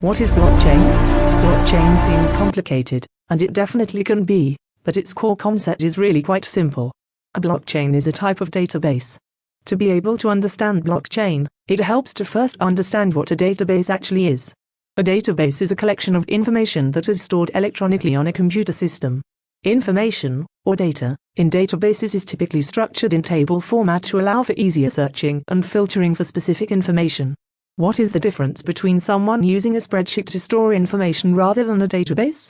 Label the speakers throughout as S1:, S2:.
S1: What is blockchain? Blockchain seems complicated, and it definitely can be, but its core concept is really quite simple. A blockchain is a type of database. To be able to understand blockchain, it helps to first understand what a database actually is. A database is a collection of information that is stored electronically on a computer system. Information, or data, in databases is typically structured in table format to allow for easier searching and filtering for specific information. What is the difference between someone using a spreadsheet to store information rather than a database?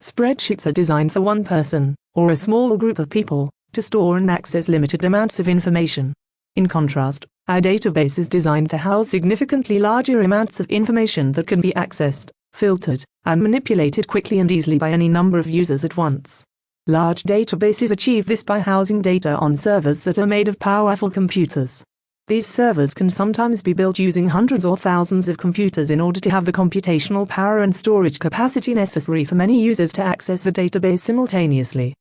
S1: Spreadsheets are designed for one person, or a small group of people, to store and access limited amounts of information. In contrast, our database is designed to house significantly larger amounts of information that can be accessed, filtered, and manipulated quickly and easily by any number of users at once. Large databases achieve this by housing data on servers that are made of powerful computers. These servers can sometimes be built using hundreds or thousands of computers in order to have the computational power and storage capacity necessary for many users to access the database simultaneously.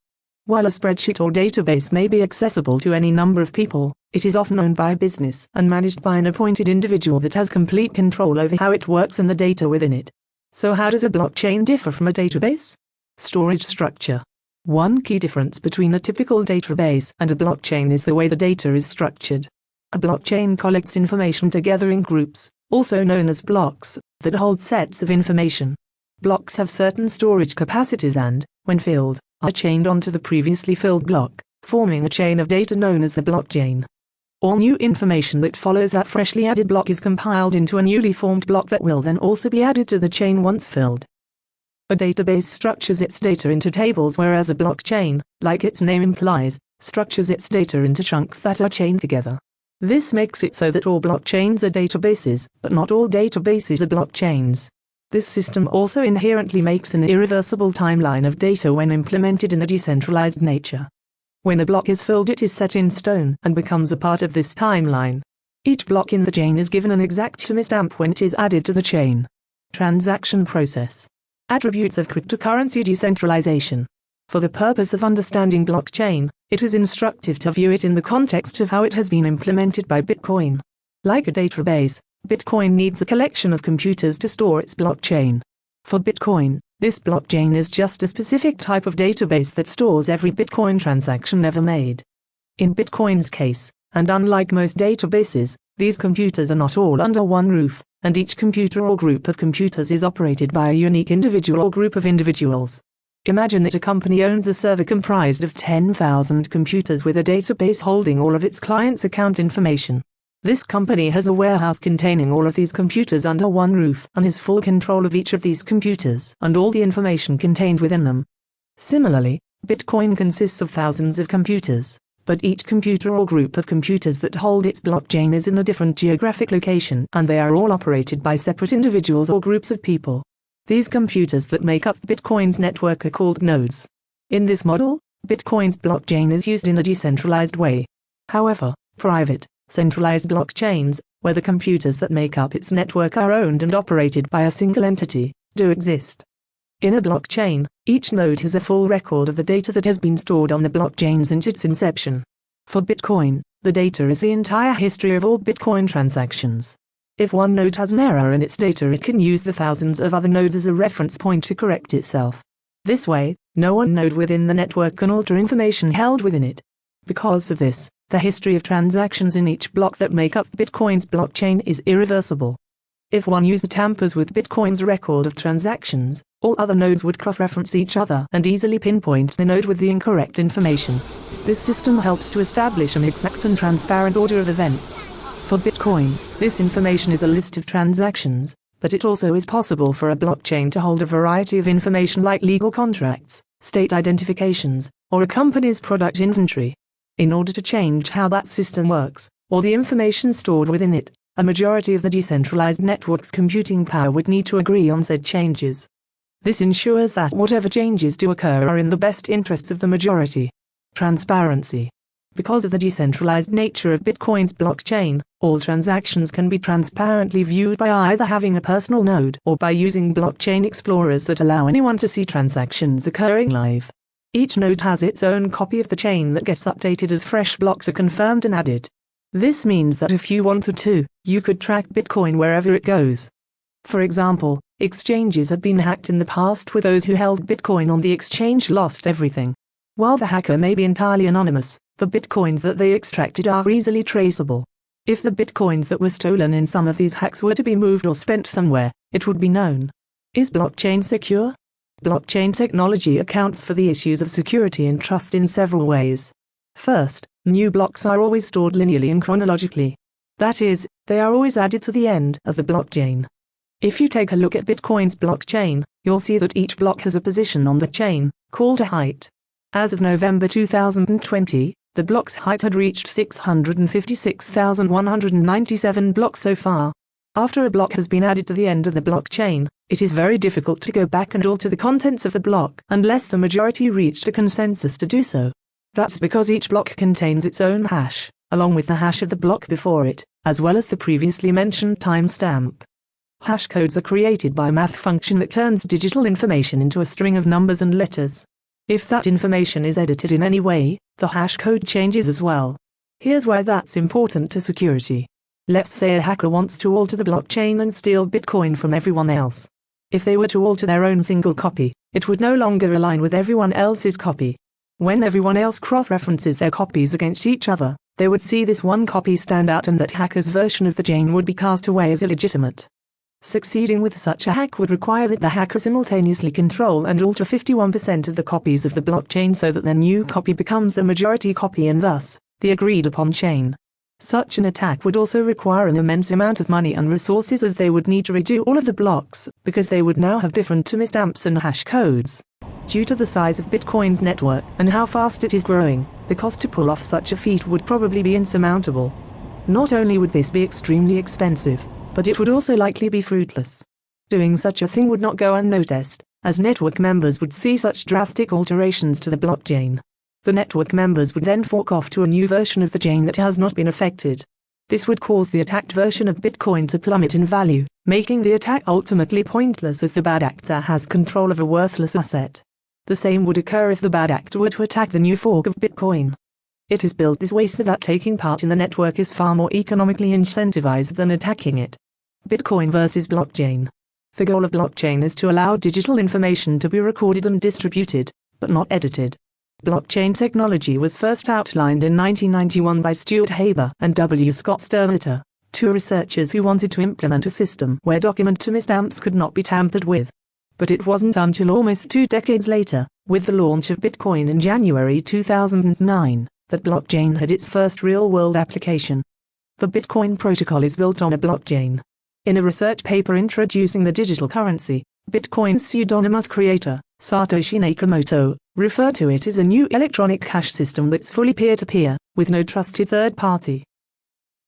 S1: While a spreadsheet or database may be accessible to any number of people, it is often owned by a business and managed by an appointed individual that has complete control over how it works and the data within it. So how does a blockchain differ from a database? Storage structure. One key difference between a typical database and a blockchain is the way the data is structured. A blockchain collects information together in groups, also known as blocks, that hold sets of information. Blocks have certain storage capacities and, when filled, are chained onto the previously filled block, forming a chain of data known as the blockchain. All new information that follows that freshly added block is compiled into a newly formed block that will then also be added to the chain once filled. A database structures its data into tables, whereas a blockchain, like its name implies, structures its data into chunks that are chained together. This makes it so that all blockchains are databases, but not all databases are blockchains. This system also inherently makes an irreversible timeline of data when implemented in a decentralized nature. When a block is filled, it is set in stone and becomes a part of this timeline. Each block in the chain is given an exact timestamp when it is added to the chain. Transaction process. Attributes of cryptocurrency decentralization. For the purpose of understanding blockchain, it is instructive to view it in the context of how it has been implemented by Bitcoin. Like a database, Bitcoin needs a collection of computers to store its blockchain. For Bitcoin, this blockchain is just a specific type of database that stores every Bitcoin transaction ever made. In Bitcoin's case, and unlike most databases, these computers are not all under one roof, and each computer or group of computers is operated by a unique individual or group of individuals. Imagine that a company owns a server comprised of 10,000 computers with a database holding all of its clients' account information. This company has a warehouse containing all of these computers under one roof and has full control of each of these computers and all the information contained within them. Similarly, Bitcoin consists of thousands of computers, but each computer or group of computers that hold its blockchain is in a different geographic location, and they are all operated by separate individuals or groups of people. These computers that make up Bitcoin's network are called nodes. In this model, Bitcoin's blockchain is used in a decentralized way. However, private, centralized blockchains, where the computers that make up its network are owned and operated by a single entity, do exist. In a blockchain, each node has a full record of the data that has been stored on the blockchain since its inception. For Bitcoin, the data is the entire history of all Bitcoin transactions. If one node has an error in its data, it can use the thousands of other nodes as a reference point to correct itself. This way, no one node within the network can alter information held within it. Because of this, the history of transactions in each block that make up Bitcoin's blockchain is irreversible. If one user tampers with Bitcoin's record of transactions, all other nodes would cross-reference each other and easily pinpoint the node with the incorrect information. This system helps to establish an exact and transparent order of events. For Bitcoin, this information is a list of transactions, but it also is possible for a blockchain to hold a variety of information like legal contracts, state identifications, or a company's product inventory. In order to change how that system works, or the information stored within it, a majority of the decentralized network's computing power would need to agree on said changes. This ensures that whatever changes do occur are in the best interests of the majority. Transparency. Because of the decentralized nature of Bitcoin's blockchain, all transactions can be transparently viewed by either having a personal node or by using blockchain explorers that allow anyone to see transactions occurring live. Each node has its own copy of the chain that gets updated as fresh blocks are confirmed and added. This means that if you wanted to, you could track Bitcoin wherever it goes. For example, Exchanges had been hacked in the past, with those who held Bitcoin on the exchange lost everything. While the hacker may be entirely anonymous, the Bitcoins that they extracted are easily traceable. If the Bitcoins that were stolen in some of these hacks were to be moved or spent somewhere, it would be known. Is blockchain secure? Blockchain technology accounts for the issues of security and trust in several ways. First, new blocks are always stored linearly and chronologically. That is, they are always added to the end of the blockchain. If you take a look at Bitcoin's blockchain, you'll see that each block has a position on the chain, called a height. As of November 2020, the block's height had reached 656,197 blocks so far. After a block has been added to the end of the blockchain, it is very difficult to go back and alter the contents of the block unless the majority reached a consensus to do so. That's because each block contains its own hash, along with the hash of the block before it, as well as the previously mentioned timestamp. Hash codes are created by a math function that turns digital information into a string of numbers and letters. If that information is edited in any way, the hash code changes as well. Here's why that's important to security. Let's say a hacker wants to alter the blockchain and steal Bitcoin from everyone else. If they were to alter their own single copy, it would no longer align with everyone else's copy. When everyone else cross-references their copies against each other, they would see this one copy stand out and that hacker's version of the chain would be cast away as illegitimate. Succeeding with such a hack would require that the hacker simultaneously control and alter 51% of the copies of the blockchain so that their new copy becomes the majority copy and thus, the agreed-upon chain. Such an attack would also require an immense amount of money and resources, as they would need to redo all of the blocks, because they would now have different timestamps and hash codes. Due to the size of Bitcoin's network and how fast it is growing, the cost to pull off such a feat would probably be insurmountable. Not only would this be extremely expensive, but it would also likely be fruitless. Doing such a thing would not go unnoticed, as network members would see such drastic alterations to the blockchain. The network members would then fork off to a new version of the chain that has not been affected. This would cause the attacked version of Bitcoin to plummet in value, making the attack ultimately pointless, as the bad actor has control of a worthless asset. The same would occur if the bad actor were to attack the new fork of Bitcoin. It is built this way so that taking part in the network is far more economically incentivized than attacking it. Bitcoin versus blockchain. The goal of blockchain is to allow digital information to be recorded and distributed, but not edited. Blockchain technology was first outlined in 1991 by Stuart Haber and W. Scott Sterliter, two researchers who wanted to implement a system where document timestamps could not be tampered with. But it wasn't until almost 2 decades later, with the launch of Bitcoin in January 2009, that blockchain had its first real-world application. The Bitcoin protocol is built on a blockchain. In a research paper introducing the digital currency, Bitcoin's pseudonymous creator, Satoshi Nakamoto, referred to it as a new electronic cash system that's fully peer-to-peer, with no trusted third party.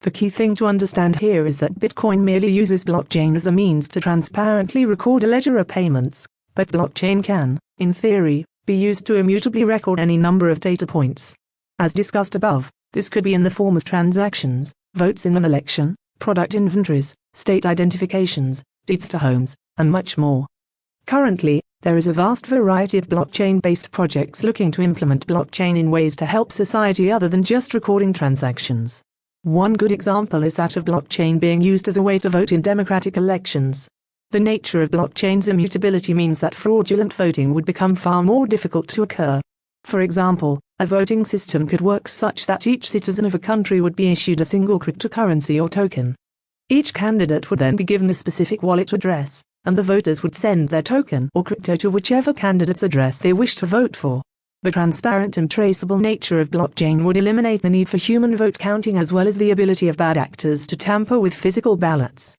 S1: The key thing to understand here is that Bitcoin merely uses blockchain as a means to transparently record a ledger of payments, but blockchain can, in theory, be used to immutably record any number of data points. As discussed above, this could be in the form of transactions, votes in an election, product inventories, state identifications, deeds to homes, and much more. Currently, there is a vast variety of blockchain-based projects looking to implement blockchain in ways to help society other than just recording transactions. One good example is that of blockchain being used as a way to vote in democratic elections. The nature of blockchain's immutability means that fraudulent voting would become far more difficult to occur. For example, a voting system could work such that each citizen of a country would be issued a single cryptocurrency or token. Each candidate would then be given a specific wallet address, and the voters would send their token or crypto to whichever candidate's address they wish to vote for. The transparent and traceable nature of blockchain would eliminate the need for human vote counting, as well as the ability of bad actors to tamper with physical ballots.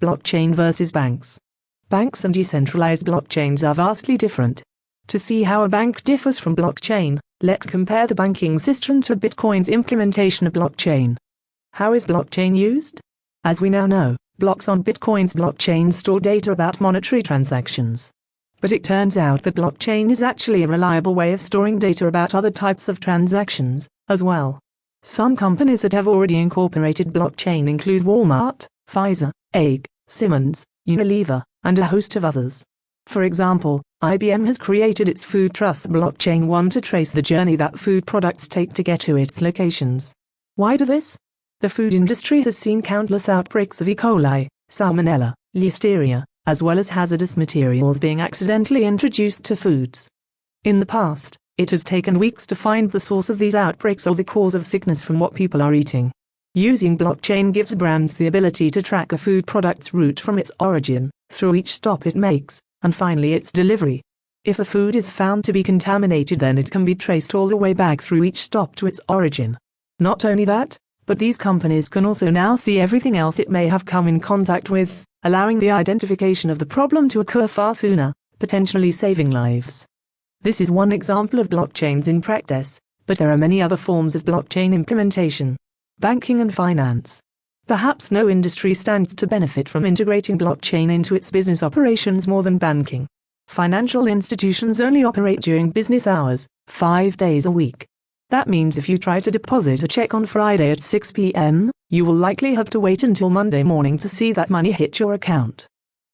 S1: Blockchain versus banks. Banks and decentralized blockchains are vastly different. To see how a bank differs from blockchain, let's compare the banking system to Bitcoin's implementation of blockchain. How is blockchain used? As we now know, blocks on Bitcoin's blockchain store data about monetary transactions. But it turns out that blockchain is actually a reliable way of storing data about other types of transactions, as well. Some companies that have already incorporated blockchain include Walmart, Pfizer, Egg, Simmons, Unilever, and a host of others. For example, IBM has created its Food Trust Blockchain 1 to trace the journey that food products take to get to its locations. Why do this? The food industry has seen countless outbreaks of E. coli, Salmonella, Listeria, as well as hazardous materials being accidentally introduced to foods. In the past, it has taken weeks to find the source of these outbreaks or the cause of sickness from what people are eating. Using blockchain gives brands the ability to track a food product's route from its origin, through each stop it makes, and finally its delivery. If a food is found to be contaminated, then it can be traced all the way back through each stop to its origin. Not only that, but these companies can also now see everything else it may have come in contact with, allowing the identification of the problem to occur far sooner, potentially saving lives. This is one example of blockchains in practice, but there are many other forms of blockchain implementation. Banking and finance. Perhaps no industry stands to benefit from integrating blockchain into its business operations more than banking. Financial institutions only operate during business hours, 5 days a week. That means if you try to deposit a check on Friday at 6 p.m., you will likely have to wait until Monday morning to see that money hit your account.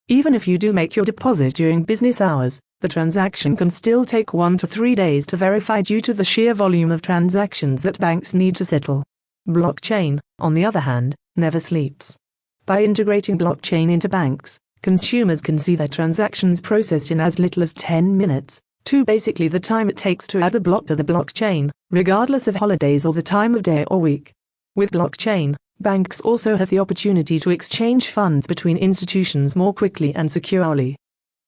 S1: Even if you do make your deposit during business hours, the transaction can still take 1 to 3 days to verify due to the sheer volume of transactions that banks need to settle. Blockchain, on the other hand, never sleeps. By integrating blockchain into banks, consumers can see their transactions processed in as little as 10 minutes, to basically the time it takes to add a block to the blockchain, regardless of holidays or the time of day or week. With blockchain, banks also have the opportunity to exchange funds between institutions more quickly and securely.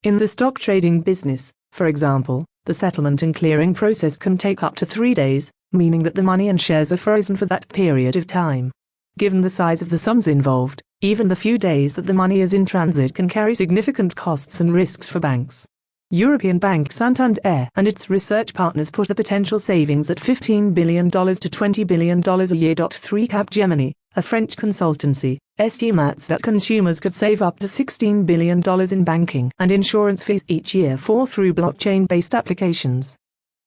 S1: In the stock trading business, for example, the settlement and clearing process can take up to 3 days, meaning that the money and shares are frozen for that period of time. Given the size of the sums involved, even the few days that the money is in transit can carry significant costs and risks for banks. European bank Santander and its research partners put the potential savings at $15 billion to $20 billion a year. 3 Capgemini, a French consultancy, estimates that consumers could save up to $16 billion in banking and insurance fees each year through blockchain-based applications.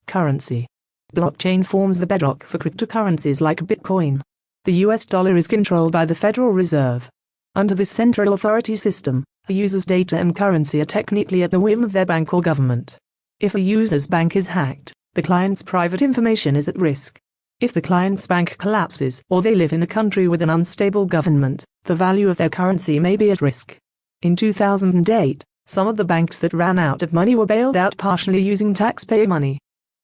S1: Currency. Blockchain forms the bedrock for cryptocurrencies like Bitcoin. The US dollar is controlled by the Federal Reserve. Under this central authority system, a user's data and currency are technically at the whim of their bank or government. If a user's bank is hacked, the client's private information is at risk. If the client's bank collapses or they live in a country with an unstable government, the value of their currency may be at risk. In 2008, some of the banks that ran out of money were bailed out partially using taxpayer money.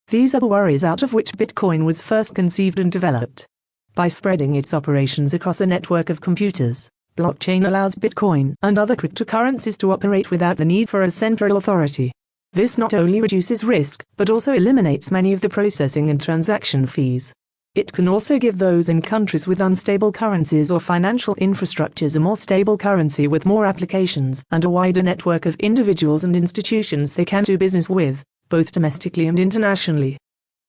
S1: These are the worries out of which Bitcoin was first conceived and developed. By spreading its operations across a network of computers, blockchain allows Bitcoin and other cryptocurrencies to operate without the need for a central authority. This not only reduces risk, but also eliminates many of the processing and transaction fees. It can also give those in countries with unstable currencies or financial infrastructures a more stable currency with more applications and a wider network of individuals and institutions they can do business with, both domestically and internationally.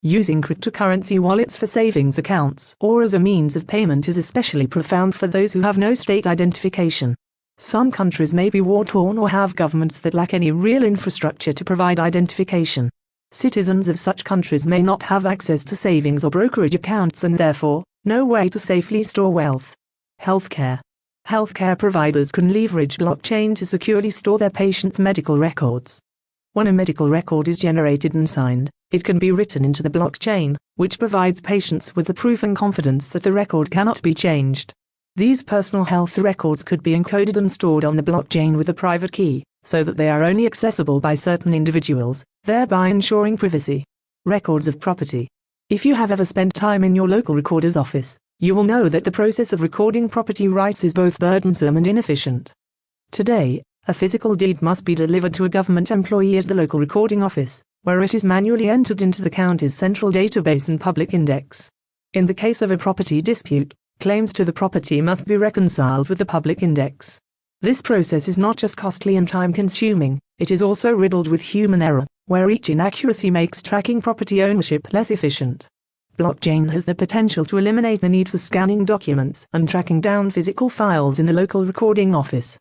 S1: Using cryptocurrency wallets for savings accounts or as a means of payment is especially profound for those who have no state identification. Some countries may be war-torn or have governments that lack any real infrastructure to provide identification. Citizens of such countries may not have access to savings or brokerage accounts and therefore, no way to safely store wealth. Healthcare. Healthcare providers can leverage blockchain to securely store their patients' medical records. When a medical record is generated and signed, it can be written into the blockchain, which provides patients with the proof and confidence that the record cannot be changed. These personal health records could be encoded and stored on the blockchain with a private key, so that they are only accessible by certain individuals, thereby ensuring privacy. Records of property. If you have ever spent time in your local recorder's office, you will know that the process of recording property rights is both burdensome and inefficient. Today, a physical deed must be delivered to a government employee at the local recording office, where it is manually entered into the county's central database and public index. In the case of a property dispute, claims to the property must be reconciled with the public index. This process is not just costly and time-consuming, it is also riddled with human error, where each inaccuracy makes tracking property ownership less efficient. Blockchain has the potential to eliminate the need for scanning documents and tracking down physical files in the local recording office.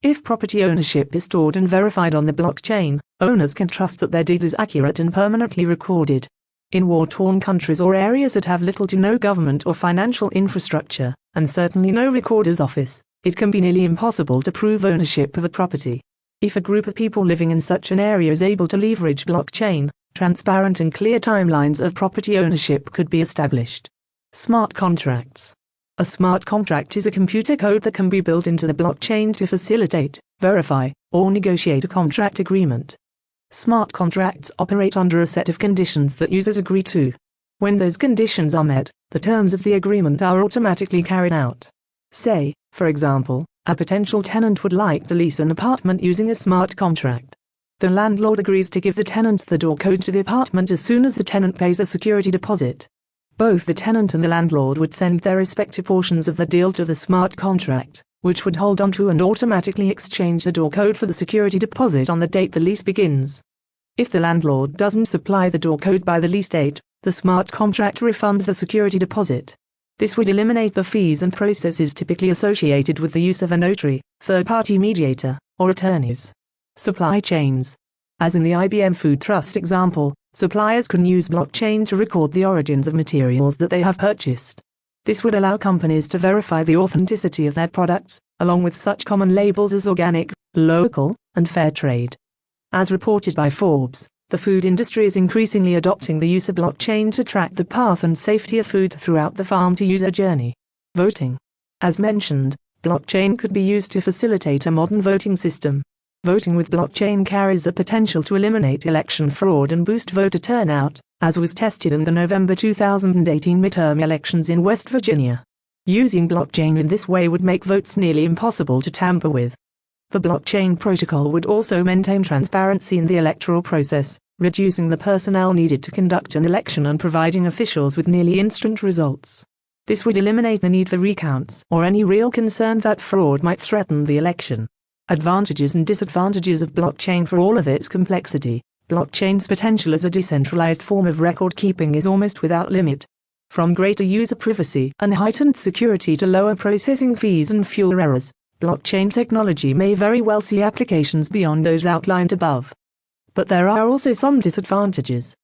S1: If property ownership is stored and verified on the blockchain, owners can trust that their deed is accurate and permanently recorded. In war-torn countries or areas that have little to no government or financial infrastructure, and certainly no recorder's office, it can be nearly impossible to prove ownership of a property. If a group of people living in such an area is able to leverage blockchain, transparent and clear timelines of property ownership could be established. Smart contracts. A smart contract is a computer code that can be built into the blockchain to facilitate, verify, or negotiate a contract agreement. Smart contracts operate under a set of conditions that users agree to. When those conditions are met, the terms of the agreement are automatically carried out. Say, for example, a potential tenant would like to lease an apartment using a smart contract. The landlord agrees to give the tenant the door code to the apartment as soon as the tenant pays a security deposit. Both the tenant and the landlord would send their respective portions of the deal to the smart contract, which would hold onto and automatically exchange the door code for the security deposit on the date the lease begins. If the landlord doesn't supply the door code by the lease date, the smart contract refunds the security deposit. This would eliminate the fees and processes typically associated with the use of a notary, third-party mediator, or attorneys. Supply chains. As in the IBM Food Trust example, suppliers can use blockchain to record the origins of materials that they have purchased. This would allow companies to verify the authenticity of their products, along with such common labels as organic, local, and fair trade. As reported by Forbes, the food industry is increasingly adopting the use of blockchain to track the path and safety of food throughout the farm-to-user journey. Voting. As mentioned, blockchain could be used to facilitate a modern voting system. Voting with blockchain carries the potential to eliminate election fraud and boost voter turnout, as was tested in the November 2018 midterm elections in West Virginia. Using blockchain in this way would make votes nearly impossible to tamper with. The blockchain protocol would also maintain transparency in the electoral process, reducing the personnel needed to conduct an election and providing officials with nearly instant results. This would eliminate the need for recounts or any real concern that fraud might threaten the election. Advantages and disadvantages of blockchain. For all of its complexity, blockchain's potential as a decentralized form of record-keeping is almost without limit. From greater user privacy and heightened security to lower processing fees and fewer errors, blockchain technology may very well see applications beyond those outlined above. But there are also some disadvantages.